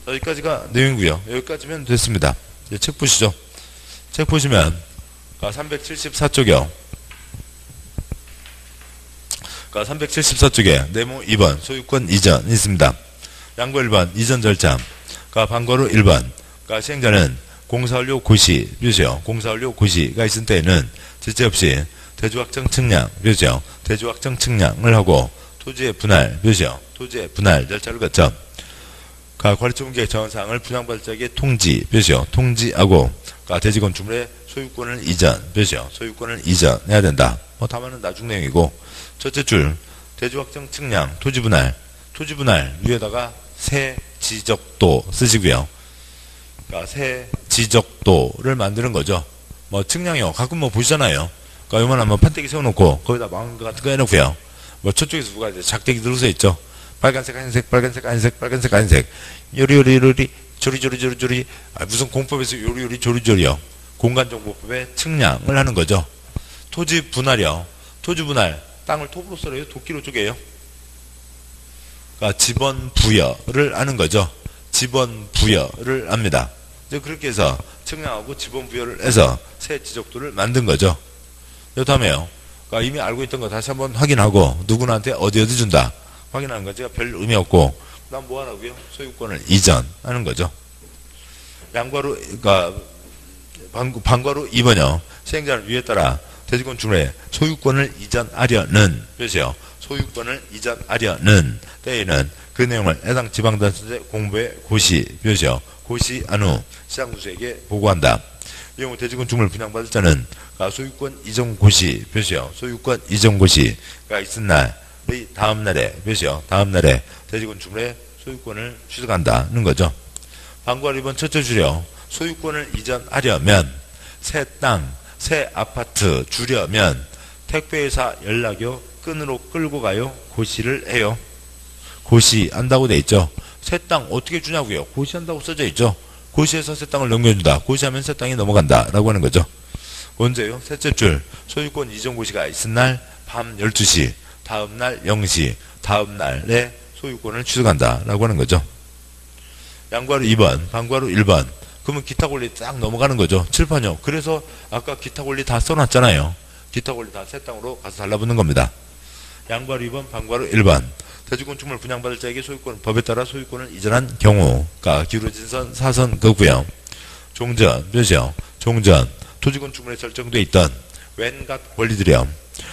여기까지가 내용이고요. 여기까지면 됐습니다. 이제 책 보시죠. 책 보시면 374쪽이요. 374쪽에 네모 2번 소유권 이전 있습니다. 양보 1번 이전 절차. 방과로 1번. 시행자는 공사원료 고시 묘죠. 공사원료 고시가 있을 때에는 지체 없이 대조확정 측량 묘죠. 대조확정 측량을 하고 토지의 분할 묘죠. 토지의 분할 절차를 거쳐 관리처분계획 정원사항을 분양받을 자에게 통지 묘죠. 통지하고 대지건 주물의 소유권을 이전 묘죠. 소유권을 이전해야 된다. 뭐 다만은 나중 내용이고 첫째 줄 대조확정 측량 토지 분할 위에다가 세 지적도 쓰시고요. 세 지적도를 만드는 거죠. 뭐 측량이요. 가끔 뭐 보시잖아요. 요만한 뭐 판때기 세워놓고 거기다 망원 같은 거 해놓고요. 뭐 저쪽에서 누가 이제 작대기 들어서 있죠. 빨간색 한색 빨간색 한색 빨간색 한색 요리요리 조리조리 무슨 공법에서 요리요리 조리조리요. 공간정보법의 측량을 하는 거죠. 토지 분할이요. 토지 분할 땅을 톱으로 썰어요. 도끼로 쪼개요. 지번 부여를 하는 거죠. 지번 부여를 합니다. 이제 그렇게 해서 측량하고 지번 부여를 해서 새 지적도를 만든 거죠. 다음에요. 이미 알고 있던 거 다시 한번 확인하고 누구한테 어디 준다. 확인하는 거죠. 별 의미 없고 난 뭐 하라고요? 소유권을 이전하는 거죠. 양과로 방과로 2번이요. 시행자는 위에 따라 대지권 주물에 소유권을 이전하려는 뜻이요. 소유권을 이전하려는 때에는 그 내용을 해당 지방자치제 공부에 고시 표시요. 고시한 후 시장구수에게 보고한다. 이 경우 대지권 주물 분양받을 자는 소유권 이전 고시 표시요. 소유권 이전 고시가 있은 날의 다음 날에 표시요. 다음 날에 대지권 주물의 소유권을 취득한다는 거죠. 방과 2번 첫째 줄이요. 소유권을 이전하려면 새 땅, 새 아파트 주려면 택배회사 연락요. 끈으로 끌고 가요. 고시를 해요. 고시한다고 돼 있죠. 새 땅 어떻게 주냐고요. 고시한다고 써져 있죠. 고시해서 새 땅을 넘겨준다. 고시하면 새 땅이 넘어간다. 라고 하는 거죠. 언제요? 셋째 줄. 소유권 이전 고시가 있은 날 밤 12시, 다음 날 0시, 다음 날에 소유권을 취득한다. 라고 하는 거죠. 양과로 2번, 방과로 1번. 그러면 기타 권리 딱 넘어가는 거죠. 칠판이요. 그래서 아까 기타 권리 다 써놨잖아요. 기타 권리 다 새 땅으로 가서 달라붙는 겁니다. 양과로 2번, 방과로 1번. 대지권 주물 분양받을 자에게 소유권, 법에 따라 소유권을 이전한 경우가 기울어진 선, 사선 그고요. 종전, 몇이요? 종전, 토지권 주물에 설정되어 있던 왼각 권리들이요.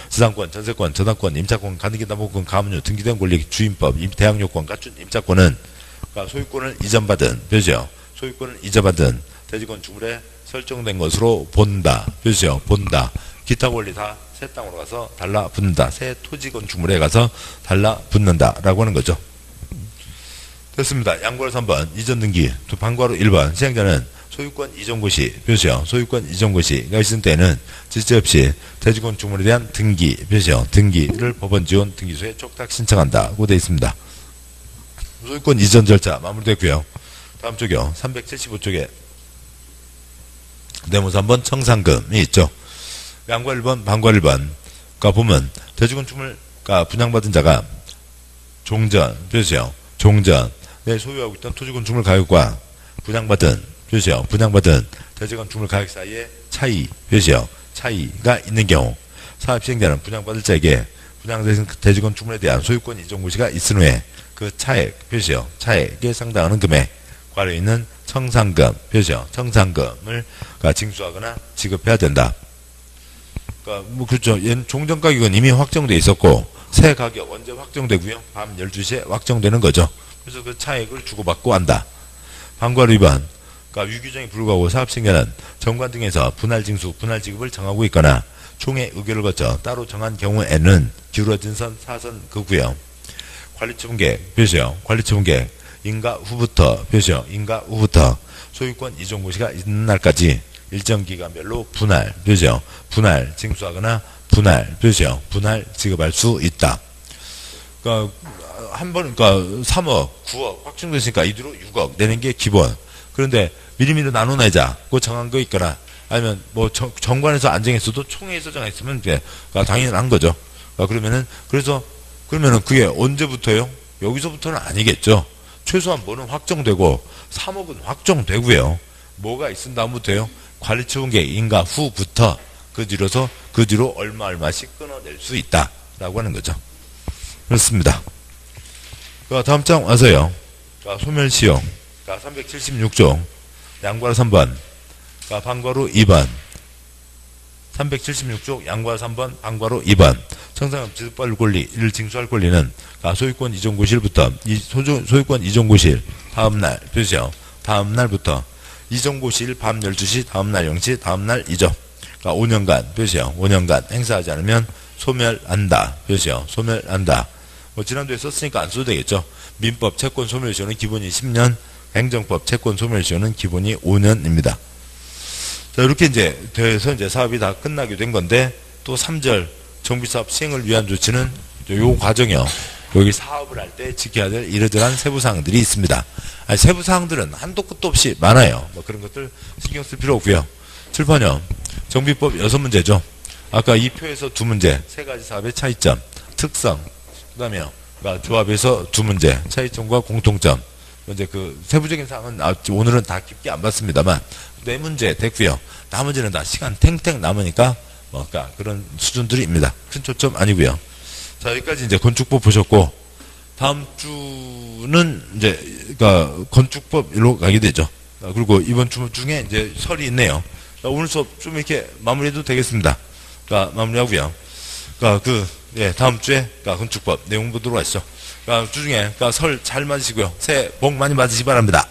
지상권, 전세권, 저당권, 임차권, 가등기담보권, 가문료, 등기된 권리, 주임법, 대항요권, 갖춘 임차권은 소유권을 이전받은, 몇이요? 소유권을 이전받은 대지권 주물에 설정된 것으로 본다, 몇이요? 본다. 기타 권리 다 새 땅으로 가서 달라붙는다. 새 토지권 주물에 가서 달라붙는다. 라고 하는 거죠. 됐습니다. 양과로 3번 이전 등기, 방과로 1번 시행자는 소유권 이전고시, 표시요. 소유권 이전고시가 있을 때는 지체 없이 대지권 주물에 대한 등기, 표시요. 등기를 법원 지원 등기소에 촉탁 신청한다고 되어 있습니다. 소유권 이전 절차 마무리됐고요. 다음 쪽이요. 375쪽에 네모 3번 청산금이 있죠. 양과 1번, 방과 1번. 보면, 대지권 주물, 분양받은 자가 종전, 표시요. 종전. 내 소유하고 있던 토지권 주물 가격과 분양받은, 표시요. 분양받은 대지권 주물 가격 사이에 차이, 표시요. 차이가 있는 경우, 사업시행자는 분양받을 자에게 분양된 대지권 주물에 대한 소유권 이전 고시가 있은 후에 그 차액, 표시요. 차액에 상당하는 금액, 발에 있는 청산금, 표시요. 청산금을 징수하거나 지급해야 된다. 뭐 그렇죠. 종전 가격은 이미 확정돼 있었고 새 가격 언제 확정되고요? 밤 12시에 확정되는 거죠. 그래서 그 차액을 주고받고 한다. 방과로 위반. 위규정이 불구하고 사업신계는 정관 등에서 분할 징수, 분할 지급을 정하고 있거나 총회 의결을 거쳐 따로 정한 경우에는 기울어진 선, 사선 그구요. 관리처분계획, 표시요. 관리처분계획, 인가 후부터, 표시요. 인가 후부터 소유권 이전고시가 있는 날까지 일정 기간별로 분할, 표시요. 분할 징수하거나 분할, 표시요. 분할 지급할 수 있다. 한 번, 3억, 9억 확정됐으니까 이대로 6억 내는 게 기본. 그런데 미리미리 나눠내자. 그 정한 거 있거나 아니면 뭐 정관에서 안 정했어도 총회에서 정했으면 이제 당연한 거죠. 그러면은 그게 언제부터요? 여기서부터는 아니겠죠. 최소한 뭐는 확정되고 3억은 확정되고요. 뭐가 있은 다음부터요? 관리처분계획 인가 후부터 그 뒤로 얼마씩 끊어낼 수 있다라고 하는 거죠. 그렇습니다. 다음 장 와서요. 소멸시효 376조 양괄 3번 방과로 2번 376조 양괄 3번 방과로 2번 청산금 지급받을 권리를 징수할 권리는 소유권 이전고시일부터 소유권 이전고시일 다음날 표시요. 다음날부터 이전고시일 밤 12시 다음날 0시 다음날 이전 5년간 표시요. 5년간 행사하지 않으면 소멸한다. 표시요. 소멸한다. 지난주에 썼으니까 안 써도 되겠죠. 민법 채권 소멸시효는 기본이 10년, 행정법 채권 소멸시효는 기본이 5년입니다. 자, 이렇게 이제 돼서 이제 사업이 다 끝나게 된 건데 또 3절 정비사업 시행을 위한 조치는 요 과정이요. 여기 사업을 할 때 지켜야 될 이러저러한 세부사항들이 있습니다. 세부사항들은 한도 끝도 없이 많아요. 뭐 그런 것들 신경 쓸 필요 없고요. 7번요. 정비법 6문제죠. 아까 이 표에서 2문제, 세 가지 사업의 차이점, 특성, 그 다음에요. 조합에서 2문제, 차이점과 공통점. 이제 그 세부적인 사항은 오늘은 다 깊게 안 봤습니다만 4문제 됐고요. 나머지는 다 시간 탱탱 남으니까 그런 수준들입니다. 큰 초점 아니고요. 자, 여기까지 이제 건축법 보셨고 다음 주는 이제 건축법으로 가게 되죠. 그리고 이번 주 중에 이제 설이 있네요. 오늘 수업 좀 이렇게 마무리해도 되겠습니다. 마무리하고요. 다음 주에 건축법 내용 보도록 하시죠. 주중에 설 잘 맞으시고요. 새해 복 많이 받으시기 바랍니다.